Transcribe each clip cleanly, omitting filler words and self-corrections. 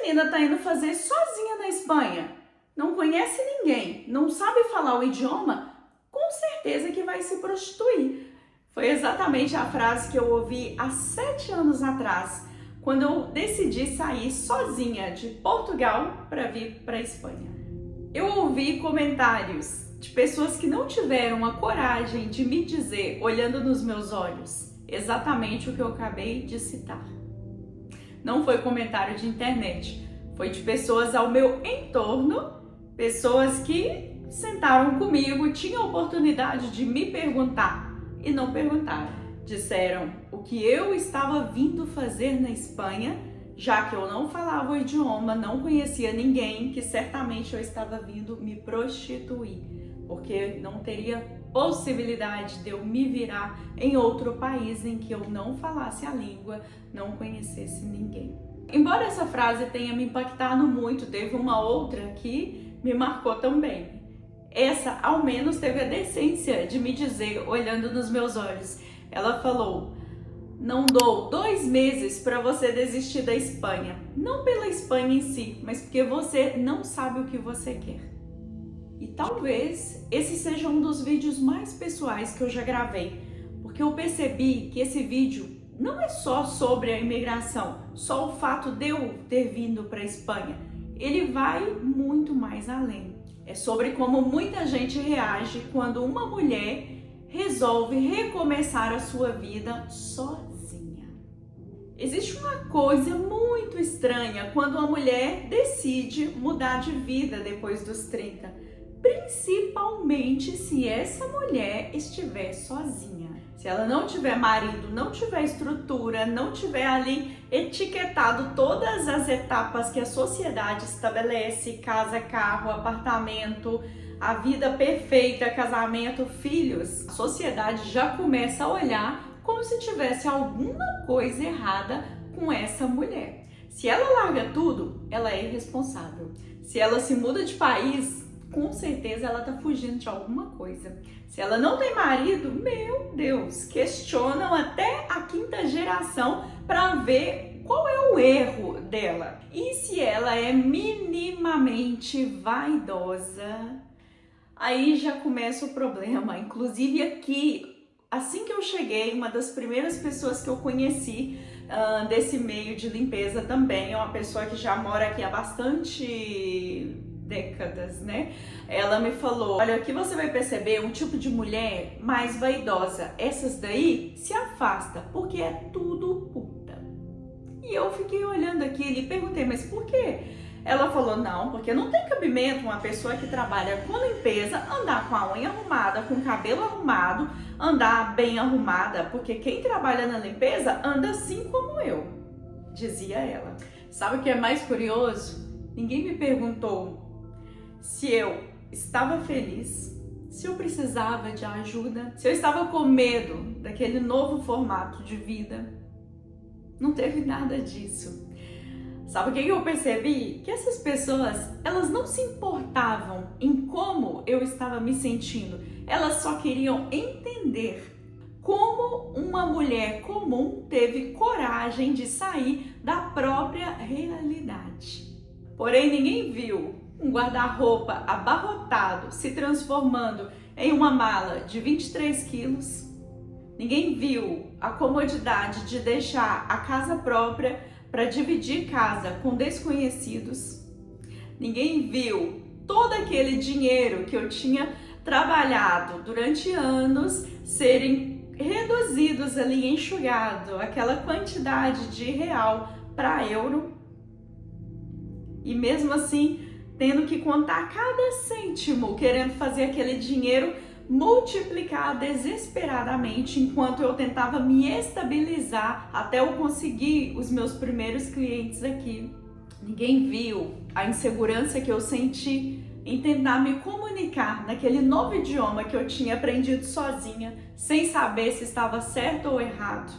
menina tá indo fazer sozinha na Espanha? Não conhece ninguém, não sabe falar o idioma? Com certeza que vai se prostituir. Foi exatamente a frase que eu ouvi há 7 anos atrás, quando eu decidi sair sozinha de Portugal para vir para a Espanha. Eu ouvi comentários de pessoas que não tiveram a coragem de me dizer, olhando nos meus olhos, exatamente o que eu acabei de citar. Não foi comentário de internet, foi de pessoas ao meu entorno, pessoas que sentaram comigo, tinham a oportunidade de me perguntar e não perguntaram. Disseram o que eu estava vindo fazer na Espanha, já que eu não falava o idioma, não conhecia ninguém, que certamente eu estava vindo me prostituir, porque não teria possibilidade de eu me virar em outro país em que eu não falasse a língua, não conhecesse ninguém. Embora essa frase tenha me impactado muito, teve uma outra que me marcou também. Essa, ao menos, teve a decência de me dizer, olhando nos meus olhos. Ela falou: não dou 2 meses para você desistir da Espanha. Não pela Espanha em si, mas porque você não sabe o que você quer. E talvez esse seja um dos vídeos mais pessoais que eu já gravei, porque eu percebi que esse vídeo não é só sobre a imigração, só o fato de eu ter vindo para a Espanha. Ele vai muito mais além. É sobre como muita gente reage quando uma mulher resolve recomeçar a sua vida sozinha. Existe uma coisa muito estranha quando uma mulher decide mudar de vida depois dos 30, principalmente se essa mulher estiver sozinha. Se ela não tiver marido, não tiver estrutura, não tiver ali etiquetado todas as etapas que a sociedade estabelece, casa, carro, apartamento, a vida perfeita, casamento, filhos, a sociedade já começa a olhar como se tivesse alguma coisa errada com essa mulher. Se ela larga tudo, ela é irresponsável. Se ela se muda de país, com certeza ela tá fugindo de alguma coisa. Se ela não tem marido, meu Deus, questionam até a 5ª geração para ver qual é o erro dela. E se ela é minimamente vaidosa, aí já começa o problema. Inclusive aqui, assim que eu cheguei, uma das primeiras pessoas que eu conheci desse meio de limpeza também é uma pessoa que já mora aqui há bastante décadas, né? Ela me falou: olha, aqui você vai perceber um tipo de mulher mais vaidosa. Essas daí se afasta, porque é tudo puta. E eu fiquei olhando aquilo e perguntei: mas por quê? Ela falou: não, porque não tem cabimento uma pessoa que trabalha com limpeza andar com a unha arrumada, com o cabelo arrumado, andar bem arrumada, porque quem trabalha na limpeza anda assim como eu, dizia ela. Sabe o que é mais curioso? Ninguém me perguntou se eu estava feliz, se eu precisava de ajuda, se eu estava com medo daquele novo formato de vida. Não teve nada disso. Sabe o que eu percebi? Que essas pessoas, elas não se importavam em como eu estava me sentindo. Elas só queriam entender como uma mulher comum teve coragem de sair da própria realidade. Porém, ninguém viu um guarda-roupa abarrotado se transformando em uma mala de 23 quilos. Ninguém viu a comodidade de deixar a casa própria para dividir casa com desconhecidos. Ninguém viu todo aquele dinheiro que eu tinha trabalhado durante anos serem reduzidos ali, enxugado, aquela quantidade de real para euro. E mesmo assim, tendo que contar cada cêntimo, querendo fazer aquele dinheiro multiplicar desesperadamente, enquanto eu tentava me estabilizar até eu conseguir os meus primeiros clientes aqui. Ninguém viu a insegurança que eu senti em tentar me comunicar naquele novo idioma que eu tinha aprendido sozinha, sem saber se estava certo ou errado.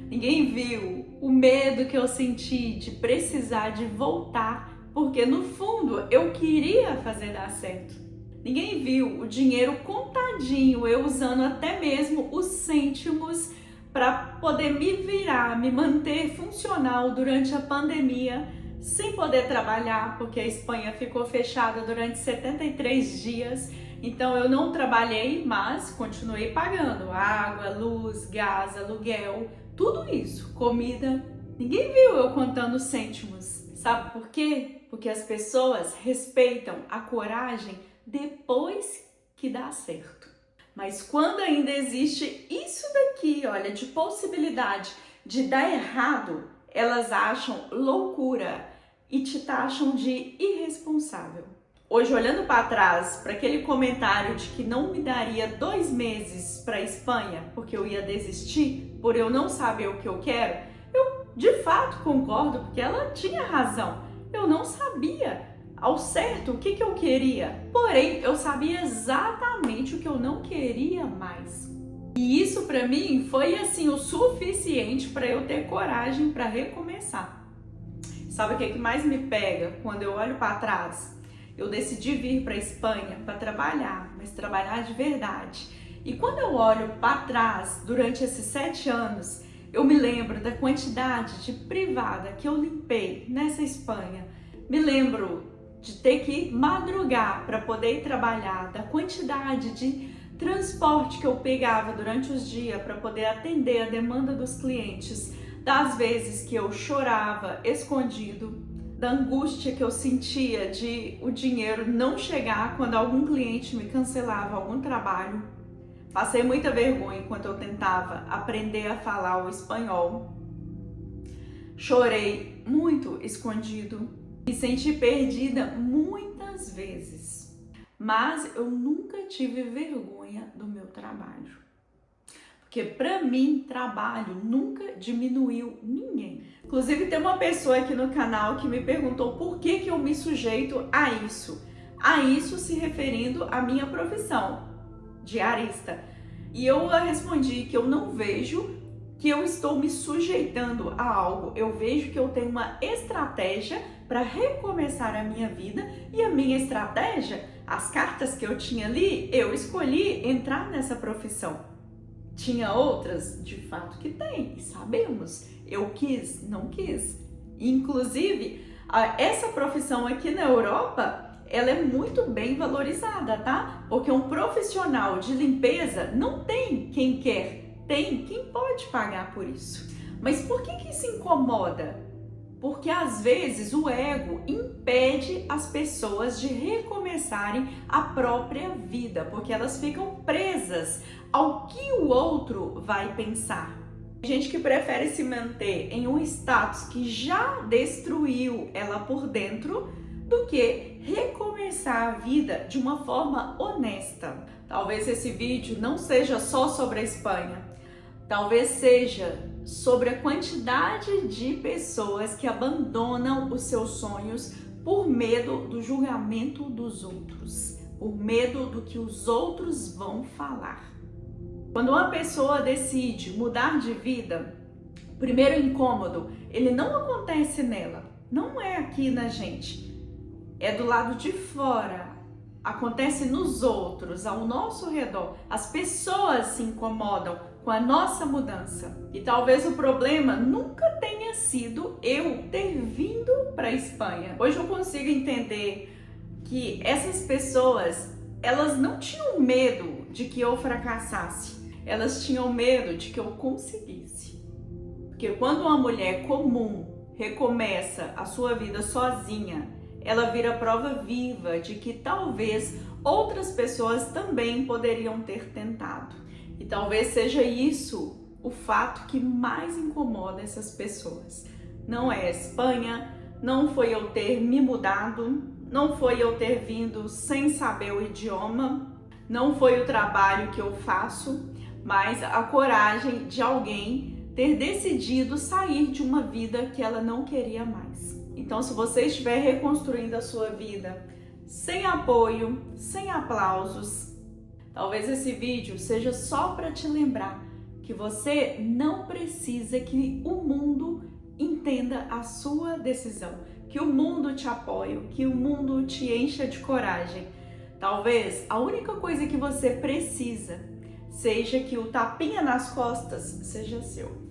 Ninguém viu o medo que eu senti de precisar de voltar, porque no fundo eu queria fazer dar certo. Ninguém viu o dinheiro contadinho, eu usando até mesmo os cêntimos para poder me virar, me manter funcional durante a pandemia, sem poder trabalhar, porque a Espanha ficou fechada durante 73 dias. Então eu não trabalhei, mas continuei pagando água, luz, gás, aluguel, tudo isso, comida. Ninguém viu eu contando cêntimos. Sabe por quê? Porque as pessoas respeitam a coragem depois que dá certo. Mas quando ainda existe isso daqui, olha, de possibilidade de dar errado, elas acham loucura e te taxam de irresponsável. Hoje, olhando para trás, para aquele comentário de que não me daria 2 meses para a Espanha, porque eu ia desistir, por eu não saber o que eu quero, eu de fato concordo, porque ela tinha razão. Eu não sabia ao certo o que eu queria, porém eu sabia exatamente o que eu não queria mais. E isso para mim foi assim o suficiente para eu ter coragem para recomeçar. Sabe o que mais me pega quando eu olho para trás? Eu decidi vir para a Espanha para trabalhar, mas trabalhar de verdade. E quando eu olho para trás, durante esses 7 anos, eu me lembro da quantidade de privada que eu limpei nessa Espanha. Me lembro de ter que madrugar para poder ir trabalhar, da quantidade de transporte que eu pegava durante os dias para poder atender a demanda dos clientes, das vezes que eu chorava escondido, da angústia que eu sentia de o dinheiro não chegar quando algum cliente me cancelava algum trabalho. Passei muita vergonha enquanto eu tentava aprender a falar o espanhol. Chorei muito escondido. Me senti perdida muitas vezes. Mas eu nunca tive vergonha do meu trabalho. Porque para mim, trabalho nunca diminuiu ninguém. Inclusive tem uma pessoa aqui no canal que me perguntou por que eu me sujeito a isso. A isso se referindo à minha profissão, diarista. E eu respondi que eu não vejo que eu estou me sujeitando a algo. Eu vejo que eu tenho uma estratégia para recomeçar a minha vida. E a minha estratégia, as cartas que eu tinha ali, eu escolhi entrar nessa profissão. Tinha outras? De fato que tem, e sabemos. Eu quis, não quis. Inclusive, essa profissão aqui na Europa, ela é muito bem valorizada, tá? Porque um profissional de limpeza não tem quem quer, tem quem pode pagar por isso. Mas por que isso incomoda? Porque às vezes o ego impede as pessoas de recomeçarem a própria vida, porque elas ficam presas ao que o outro vai pensar. Tem gente que prefere se manter em um status que já destruiu ela por dentro do que recomeçar a vida de uma forma honesta. Talvez esse vídeo não seja só sobre a Espanha, talvez seja sobre a quantidade de pessoas que abandonam os seus sonhos por medo do julgamento dos outros, por medo do que os outros vão falar. Quando uma pessoa decide mudar de vida, o primeiro incômodo, ele não acontece nela, não é aqui na gente, é do lado de fora. Acontece nos outros, ao nosso redor. As pessoas se incomodam com a nossa mudança. E talvez o problema nunca tenha sido eu ter vindo para a Espanha. Hoje eu consigo entender que essas pessoas, elas não tinham medo de que eu fracassasse. Elas tinham medo de que eu conseguisse. Porque quando uma mulher comum recomeça a sua vida sozinha, ela vira prova viva de que talvez outras pessoas também poderiam ter tentado. E talvez seja isso o fato que mais incomoda essas pessoas. Não é a Espanha, não foi eu ter me mudado, não foi eu ter vindo sem saber o idioma, não foi o trabalho que eu faço, mas a coragem de alguém ter decidido sair de uma vida que ela não queria mais. Então, se você estiver reconstruindo a sua vida sem apoio, sem aplausos, talvez esse vídeo seja só para te lembrar que você não precisa que o mundo entenda a sua decisão, que o mundo te apoie, que o mundo te encha de coragem. Talvez a única coisa que você precisa seja que o tapinha nas costas seja seu.